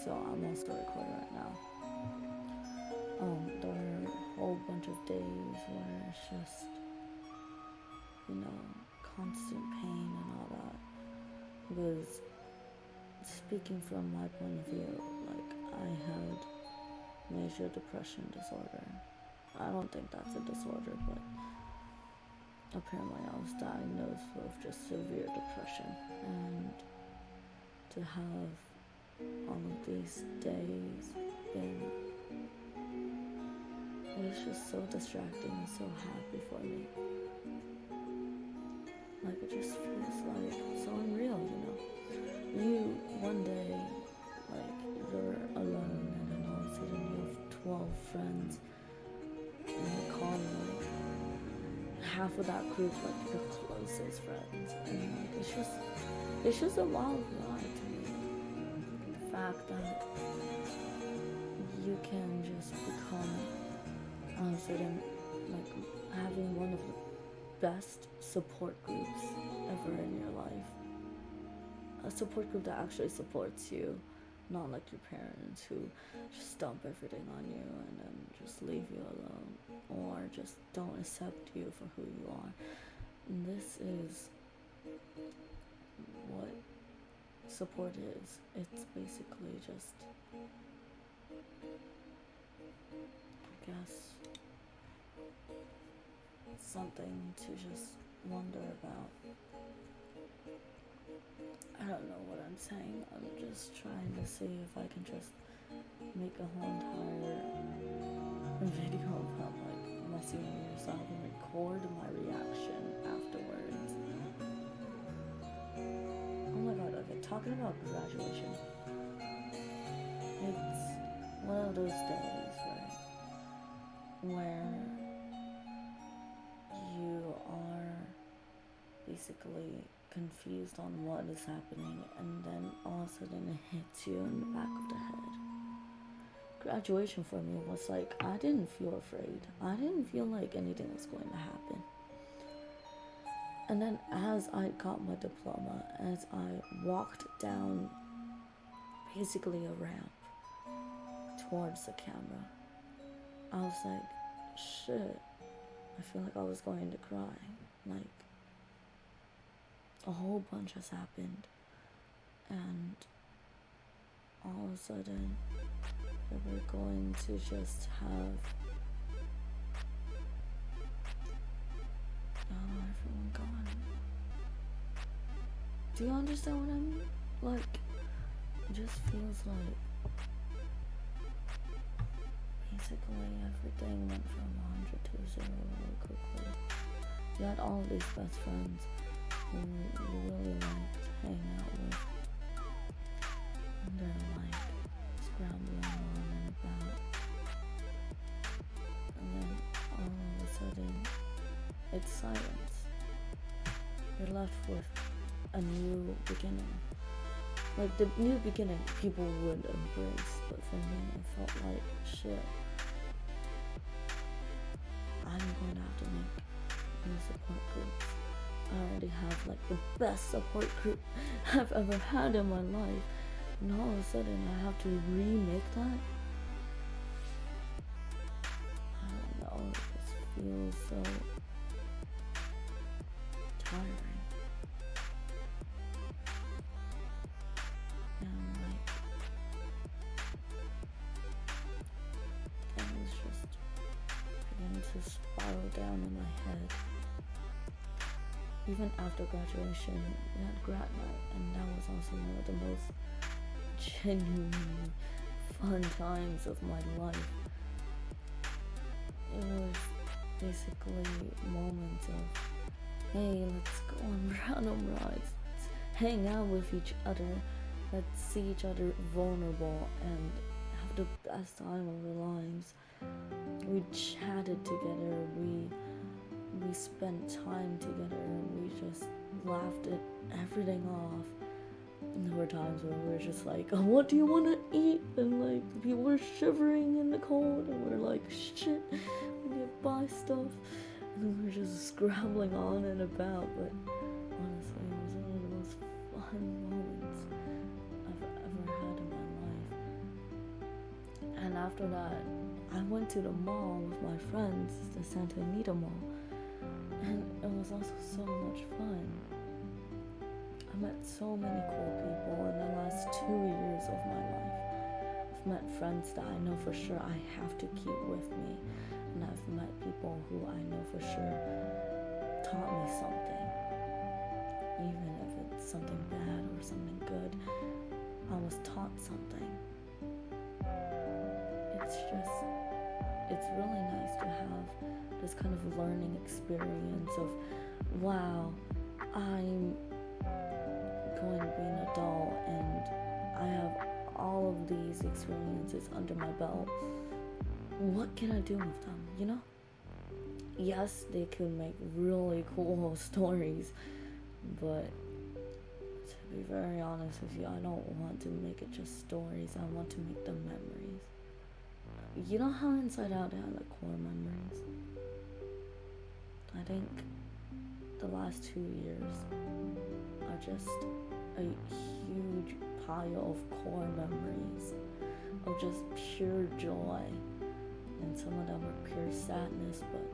so I'm also recording right now. There are a whole bunch of days where it's just, constant pain and all that. Because speaking from my point of view, like, I had major depression disorder. I don't think that's a disorder, but apparently I was diagnosed with just severe depression. And to have all of these days been, it's just so distracting and so happy for me. Like, it just feels like so unreal, You, one day, like, you're alone and then all of a sudden you have 12 friends and you call like half of that group like your closest friends, and like it's just a wild ride to me. The fact that you can just become all of a sudden like having one of the best support groups ever in your life. A support group that actually supports you, not like your parents who just dump everything on you and then just leave you alone or just don't accept you for who you are. And this is what support is. It's basically just, I guess, something to just wonder about. I don't know what I'm saying. I'm just trying to see if I can just make a whole entire video about like messing with yourself and record my reaction afterwards. Oh my god, okay, talking about graduation. It's one of those days, right, where you are basically confused on what is happening, and then all of a sudden it hits you in the back of the head. Graduation for me was like, I didn't feel afraid. I didn't feel like anything was going to happen. And then as I got my diploma, as I walked down basically a ramp towards the camera, I was like, shit, I feel like I was going to cry. Like, a whole bunch has happened, and all of a sudden we're going to just have everyone gone. Do you understand what I mean? Like, it just feels like basically everything went from 100 to 0 really quickly. You had all of these best friends who you really liked hanging out with, and they're like scrambling on and about, and then all of a sudden it's silence. You're left with a new beginning. Like, the new beginning people would embrace, but for me I felt like, shit, I'm going to have to make new support groups. I already have like the best support group I've ever had in my life, and all of a sudden I have to remake that. I don't know, it just feels so tiring. And like, things just begin to spiral down in my head. Even after graduation, we had grad night, and that was also one of the most genuinely fun times of my life. It was basically moments of, hey, let's go on random rides, let's hang out with each other, let's see each other vulnerable and have the best time of our lives. We chatted together, we spent time together, and we just laughed at everything off. And there were times where we were just like, oh, what do you want to eat? And like, people were shivering in the cold, and we're like, shit, we need to buy stuff. And then we were just scrambling on and about. But honestly, it was one of the most fun moments I've ever had in my life. after that, I went to the mall with my friends, the Santa Anita Mall, and it was also so much fun. I met so many cool people in the last 2 years of my life. I've met friends that I know for sure I have to keep with me, and I've met people who I know for sure taught me something. Even if it's something bad or something good, I was taught something. It's really nice to have this kind of learning experience of, wow, I'm going to be an adult and I have all of these experiences under my belt. What can I do with them, you know? Yes, they could make really cool stories, but to be very honest with you, I don't want to make it just stories. I want to make them memories. You know how Inside Out had like core memories? I think the last 2 years are just a huge pile of core memories of just pure joy, and some of them are pure sadness, but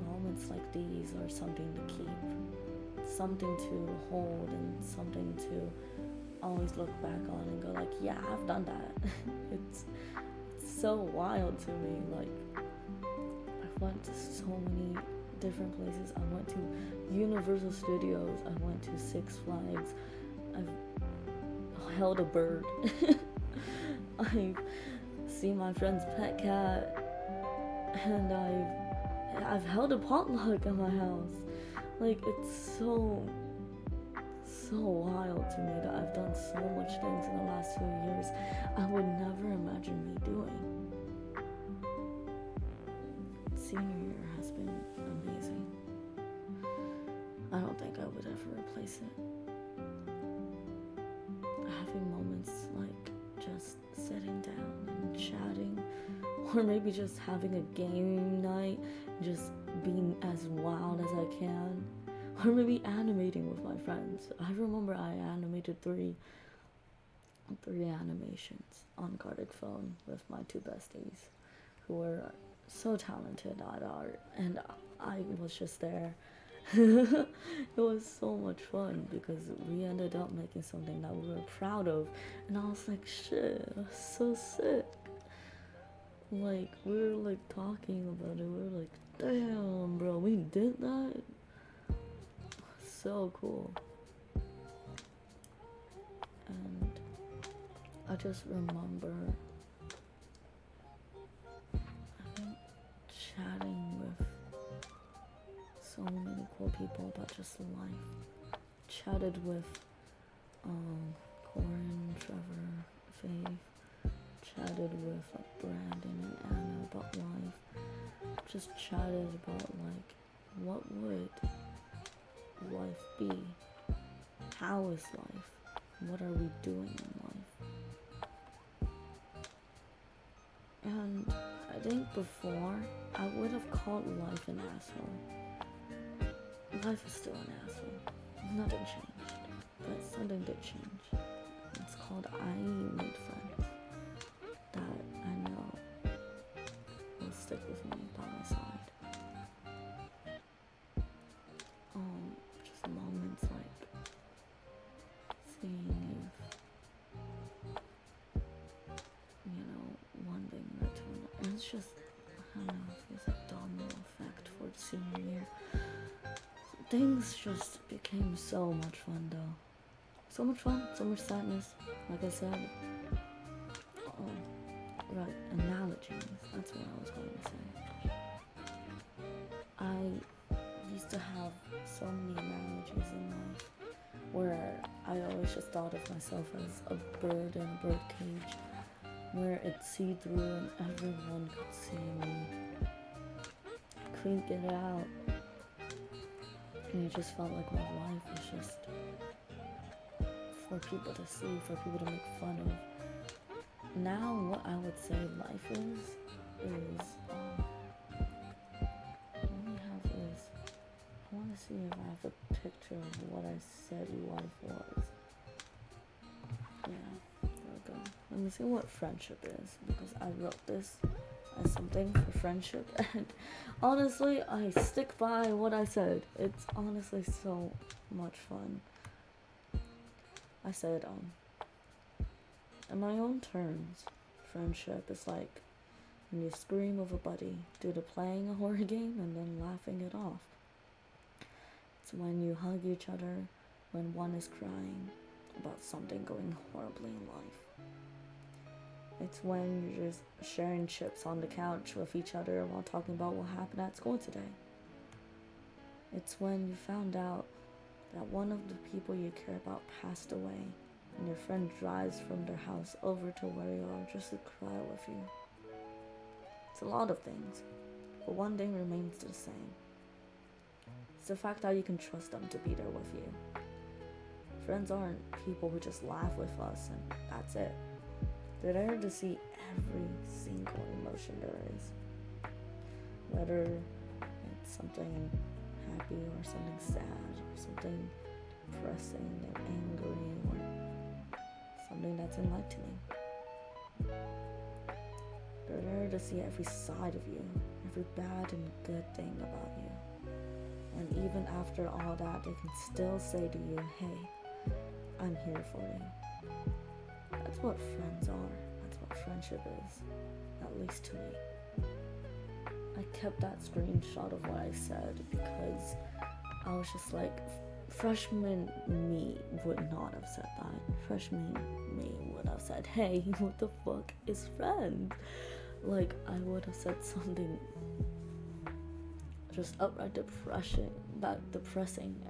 moments like these are something to keep, something to hold, and something to always look back on and go like, yeah, I've done that. It's so wild to me. Like, I went to so many different places. I went to Universal Studios, I went to Six Flags, I've held a bird, I've seen my friend's pet cat, and I've held a potluck at my house. Like, it's so wild to me that I've done so much things in the last 2 years I would never imagine me doing. Senior year has been amazing. I don't think I would ever replace it. Having moments like just sitting down and chatting, or maybe just having a game night, just being as wild as I can, or maybe animating with my friends. I remember I animated three animations on carded phone with my two besties who were so talented at art, and I was just there. It was so much fun because we ended up making something that we were proud of, and I was like, shit, that's so sick. Like, we were like talking about it, we were like, damn bro, we did that. So cool. And I just remember chatting with so many cool people about just life. Chatted with Corin, Trevor, Faith. Chatted with Brandon and Anna about life. Just chatted about like, what would life be? How is life? What are we doing in life? And I think before, I would have called life an asshole. Life is still an asshole. Nothing changed. But something did change. It's called I made friends that I know will stick with me by my side. Just moments like seeing if, one thing led to another. And it's just, I don't know, it feels like domino effect for the senior year. Things just became so much fun though. So much fun, so much sadness. Like I said, right, analogies, that's what I was going to say. I used to have so many analogies in life where I always just thought of myself as a bird in a bird cage, where it's see-through and everyone could see me. I couldn't get it out. And it just felt like my life was just for people to see, for people to make fun of. Now what I would say life is what we have is, I want to see if I have a picture of what I said life was. Yeah, there we go. let me see what friendship is, because I wrote this as something for friendship, and honestly, I stick by what I said. It's honestly so much fun. I said, in my own terms, friendship is like when you scream with a buddy due to playing a horror game and then laughing it off. It's when you hug each other when one is crying about something going horribly in life. It's when you're just sharing chips on the couch with each other while talking about what happened at school today. It's when you found out that one of the people you care about passed away and your friend drives from their house over to where you are just to cry with you. It's a lot of things, but one thing remains the same. It's the fact that you can trust them to be there with you. Friends aren't people who just laugh with us and that's it. They're there to see every single emotion there is. Whether it's something happy or something sad or something depressing and angry or something that's enlightening. They're there to see every side of you, every bad and good thing about you. And even after all that, they can still say to you, hey, I'm here for you. That's what friends are. That's what friendship is. At least to me. I kept that screenshot of what I said because I was just like, freshman me would not have said that. Freshman me would have said, hey, what the fuck is friends? Like, I would have said something just outright depressing,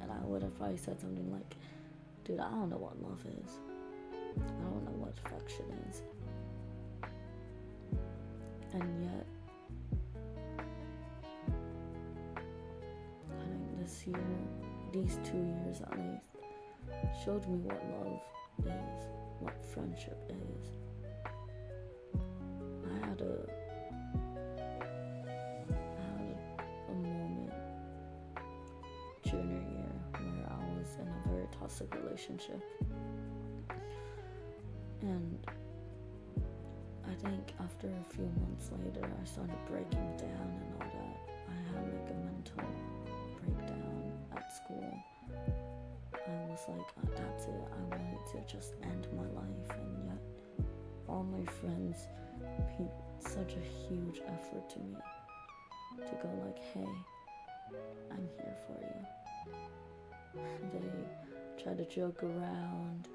and I would have probably said something like, dude, I don't know what love is. I don't know what affection is. And yet, I think this year, these 2 years at least, showed me what love is, what friendship is. I had a moment junior year where I was in a very toxic relationship. And I think after a few months later, I started breaking down and all that. I had like a mental breakdown at school. I was like, that's it. I wanted to just end my life, and yet all my friends paid such a huge effort to me to go like, hey, I'm here for you. They try to joke around,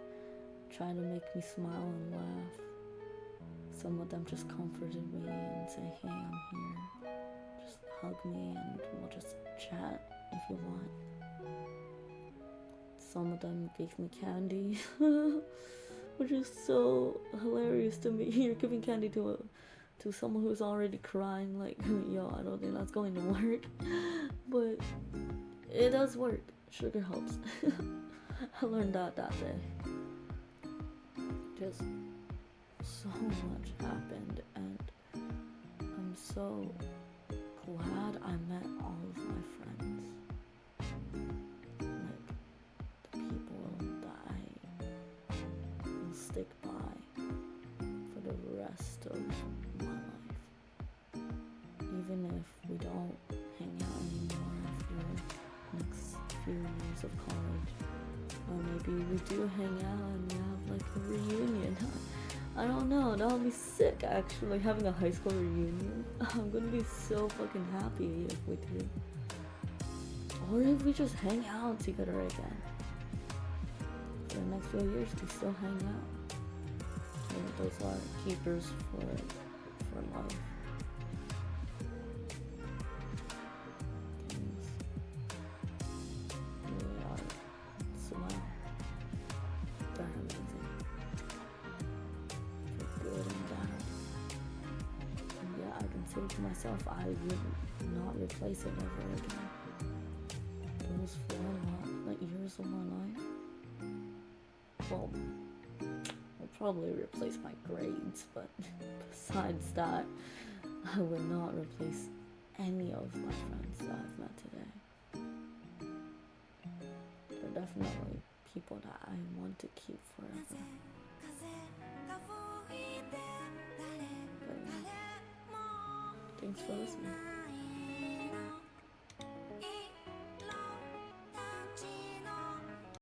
try to make me smile and laugh. Some of them just comforted me and say, hey, I'm here. Just hug me and we'll just chat if you want. Some of them gave me candy, which is so hilarious to me. You're giving candy to someone who's already crying. Like, yo, I don't think that's going to work. But it does work. Sugar helps. I learned that day. Just so much happened, and I'm so glad I met all of my friends. Like, the people that I will stick by for the rest of my life. Even if we don't hang out anymore after the next few years of college. Or maybe we do hang out and we have like a reunion. I don't know, that would be sick actually, having a high school reunion. I'm gonna be so fucking happy if we do. Or if we just hang out together again. For the next few years to still hang out. So those are keepers for life. To myself, I would not replace it ever again. Those 4 years of my life, well, I'll probably replace my grades, but besides that, I would not replace any of my friends that I've met today. They're definitely people that I want to keep forever. Thanks for listening.